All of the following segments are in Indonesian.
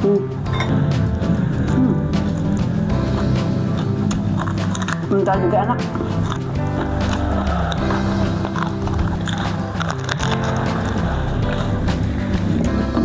Mental juga enak.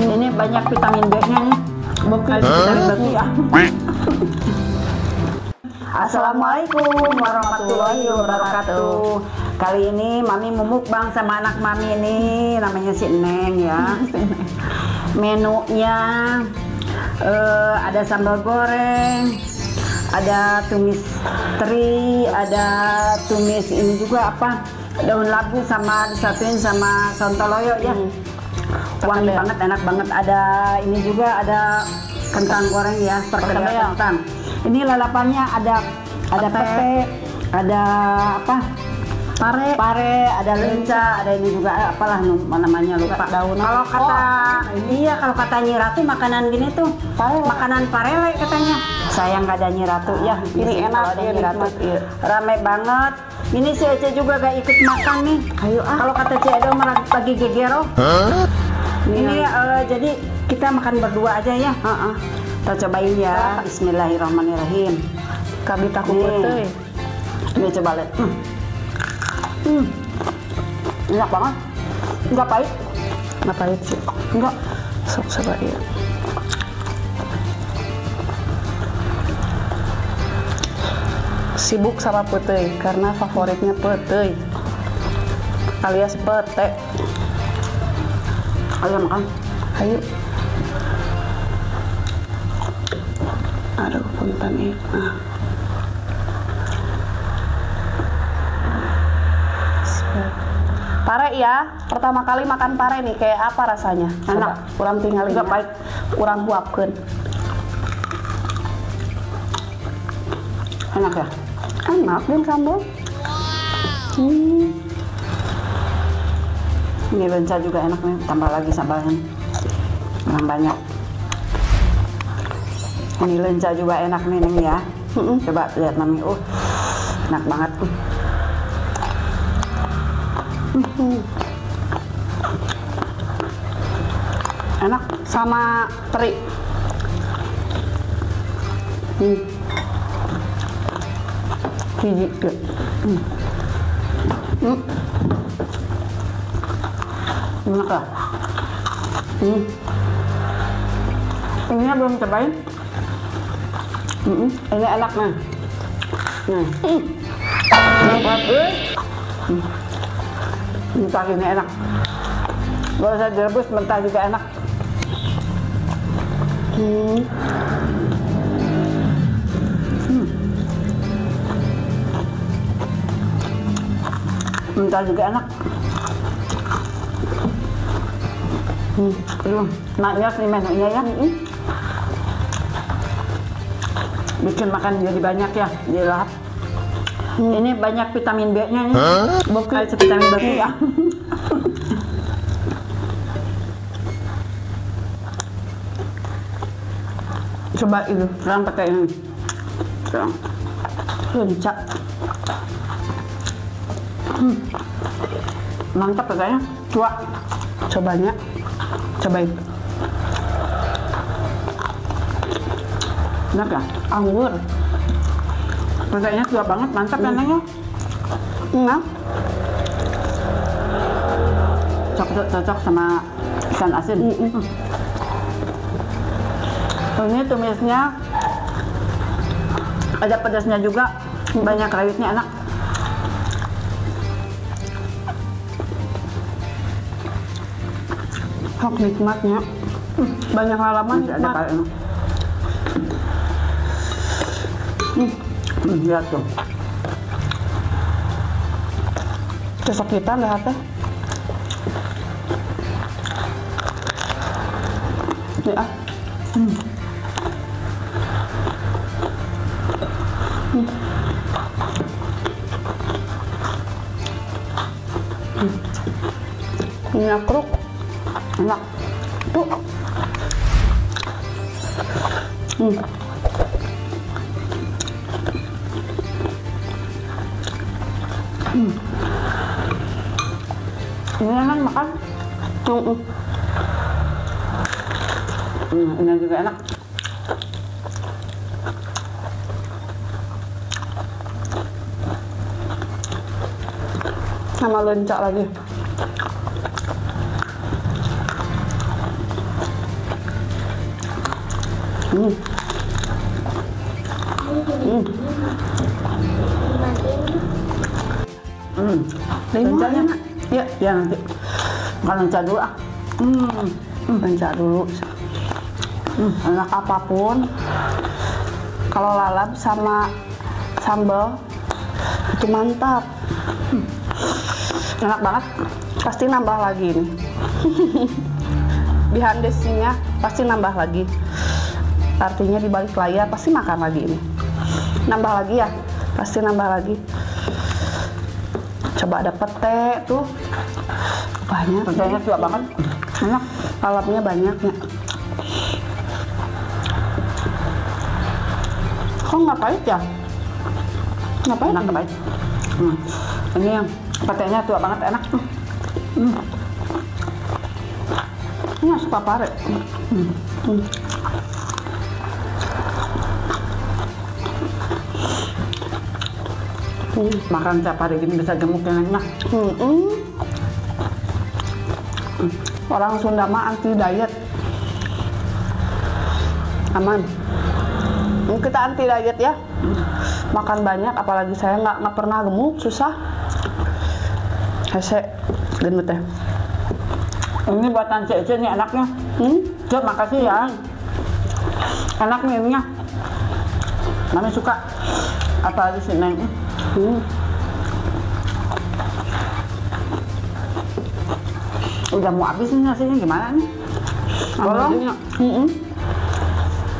Ini banyak vitamin B-nya nih. Bukan vitamin B ya. Assalamualaikum warahmatullahi wabarakatuh. Kali ini Mami mau mukbang sama anak Mami ini, namanya si Neng ya. Menunya ada sambal goreng, ada tumis teri, ada tumis ini juga apa, daun labu sama disatuin sama sontoloyo ya. Wangi banget, enak banget. Ada ini juga, ada kentang goreng ya, perkedel kentang. Ini lalapannya ada pete, ada apa? Pare, ada lenca, ada ini juga apalah namanya lupa. Daun. Kalau kata iya, kalau kata Nyi Ratu makanan gini tuh makanan parele katanya. Saya nggak ada Nyi Ratu ya. Ini enak ada Nyi Ratu. Rame banget. Ini si Ece juga gak ikut makan nih. Ayo kalau kata Ci Edo lagi gegero. Ini jadi kita makan berdua aja ya. Kita cobain ya. Bismillahirrahmanirrahim. Kami takut betul. Ini coba lihat. Enak banget. Enggak pahit. Enggak pahit sih. Enggak. Sok coba ya. Sibuk sama putih karena favoritnya putih alias pete. Ayo makan. Ayo. Aduh, punten nih. Pare ya, pertama kali makan pare nih, kayak apa rasanya? Enak. Kurang tinggal ini. Baik, kurang huapkeun. Enak ya? Enak dan sambal. Ini lenca juga enak nih, tambah lagi sambalnya. Yang banyak. Ini lenca juga enak nih Neng ya. Coba lihat Mami, enak banget. Enak sama teri. Gigi. Enak lah. Ini belum cobain. Ini enak nih. Mentah ini enak. Kalau saya direbus mentah juga enak. Mentah juga enak. Maknya nih menunya ya. Bikin makan jadi banyak ya, jadi lahap. Ini banyak vitamin B-nya nih. Bukan vitamin B ya. Coba itu, sekarang pakai ini. Sekarang lenca. Mantap katanya. Cobain. Enak ya? Anggur. Rasanya tua banget, mantap rasanya. Enak. Cocok sama ikan asin. Ini tumisnya ada pedasnya juga, banyak rawitnya, enak. Hok nikmatnya, banyak halaman. Ada kalian. Lihat tuh. Cocok kita lihat teh. Ya. Nyakruk. Enak. Tuh. Ini kan makan. Ini juga enak. Sama lencak lagi. Lencaknya nak? Ya, ya nanti. Kalau lencak dulu ah. Lencak dulu. Enak apapun. Kalau lalap sama sambal itu mantap. Enak banget. Pasti nambah lagi nih. Behind the scene-nya pasti nambah lagi. Artinya di balik layar pasti makan lagi ini. Nambah lagi ya, pasti nambah lagi. Coba ada pete tuh. Banyak. Petenya juga banget. Enak. Lalapnya banyak ya. Kok nggak pahit ya? Nggak pahit? Enak baik. Ini yang petenya tua banget, enak. Ini suka pare. Makan tiap hari gini bisa gemuk yang enak. Orang Sunda mah anti diet. Aman. Kita anti diet ya. Makan banyak, apalagi saya nggak pernah gemuk, susah. Hese, gendut ya. Ini buatan Cece nih enaknya. Cek, makasih ya. Enak nih ininya. Mami suka. Apalagi si Neng. Udah mau habis nih nasinya, gimana nih? Bolong?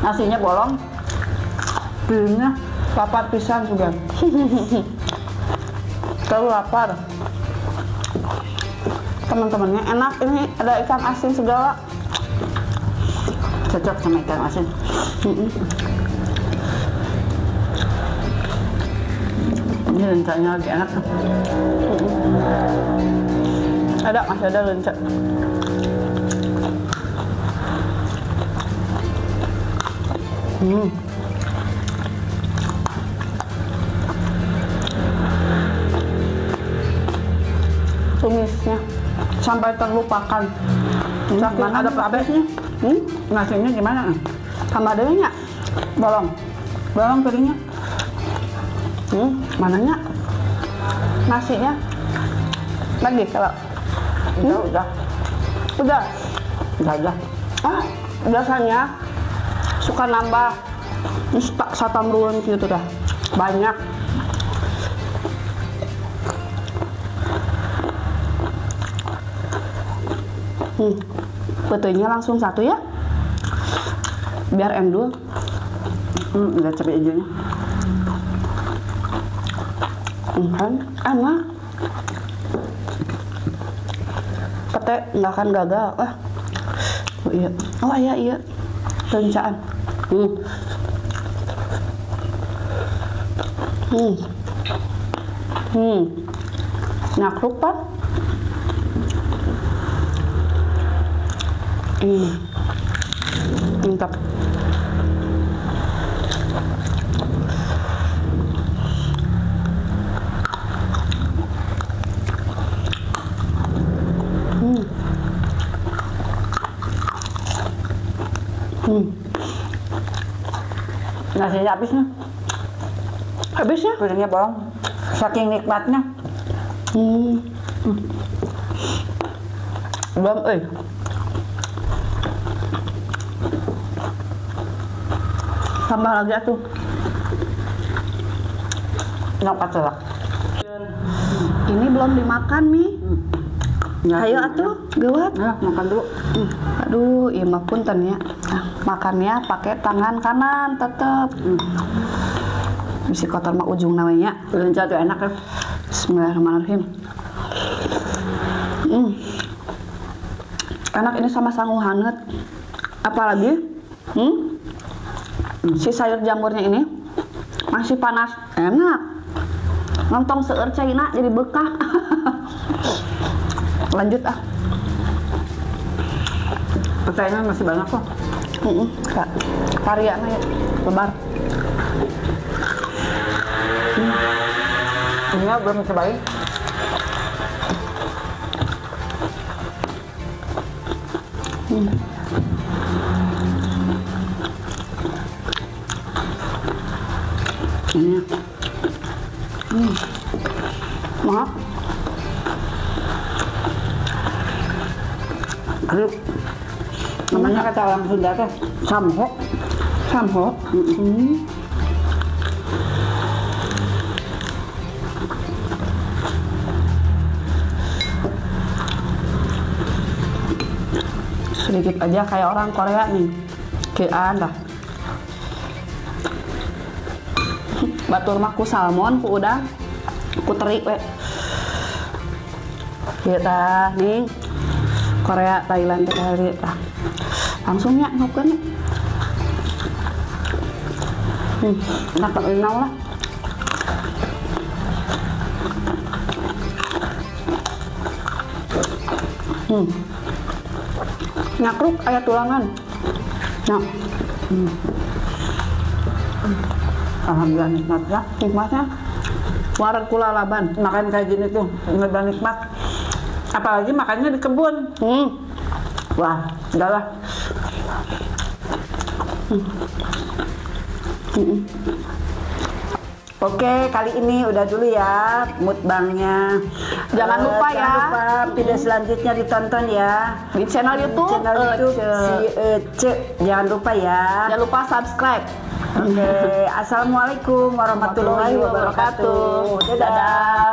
Nasinya bolong. Piringnya Lapar pisan juga. Terlalu lapar. Teman-temannya enak, ini ada ikan asin segala. Cocok sama ikan asin. Ini lencaknya lagi enak. Ada, masih ada lencak. Tumisnya sampai terlupakan. Saking ada habisnya. Nasinya gimana? Tambah deh nya. Bolong. Bolong piringnya. Mananya? Nasinya? Lagi kalau Udah. udah. Udah. Ah, biasanya suka nambah satamruan gitu dah. Banyak. Betulnya langsung satu ya. Biar endul. Udah capek hijaunya. Kan enak. Pete nggak akan gagal. Oh iya. Oh iya. Lencaan. Nyakruk pan. Mantap. Nasinya habisnya. Habisnya? Piringnya bolong. Saking nikmatnya. Belum, tambah lagi tuh. Enak pacala. Ini belum dimakan nih. Ayo atuh, gawat. Ya, makan dulu. Aduh, iya mah punten ya. Makannya pakai tangan kanan tetep. Bisi kotor mah ujung namanya. Lencah tuh enak ya. Bismillahirrahmanirrahim. Enak ini sama sangu hangat. Apalagi si sayur jamurnya ini masih panas, enak. Lontong seueur Cina jadi bekah. Lanjut ah. Petainya masih banyak kok. Kak, varian ya, lebar. Ini belum cobain. Ini. Maaf. Aduh. Namanya kata orang Sunda teh samhok. Samhok. Sedikit aja kayak orang Korea nih. Kian dah. Batur mah ku salmon, ku udang, ku teri we. Kita nih Korea, Thailand teh tah. Langsung nya ngopkeun. Enak banget lah. Nyakruk aya tulangan. Nah. Alhamdulillah nikmat ya. Nikmatnya warak kula laban. Makan kayak gini tuh benar nikmat. Apalagi makannya di kebun. Wah, enggak lah. Oke, kali ini udah dulu ya mukbangnya. Jangan lupa ya. Jangan lupa video selanjutnya ditonton ya Di channel YouTube, channel YouTube si Ece. Jangan lupa ya. Jangan lupa subscribe. Oke, assalamualaikum warahmatullahi wabarakatuh. Dadah.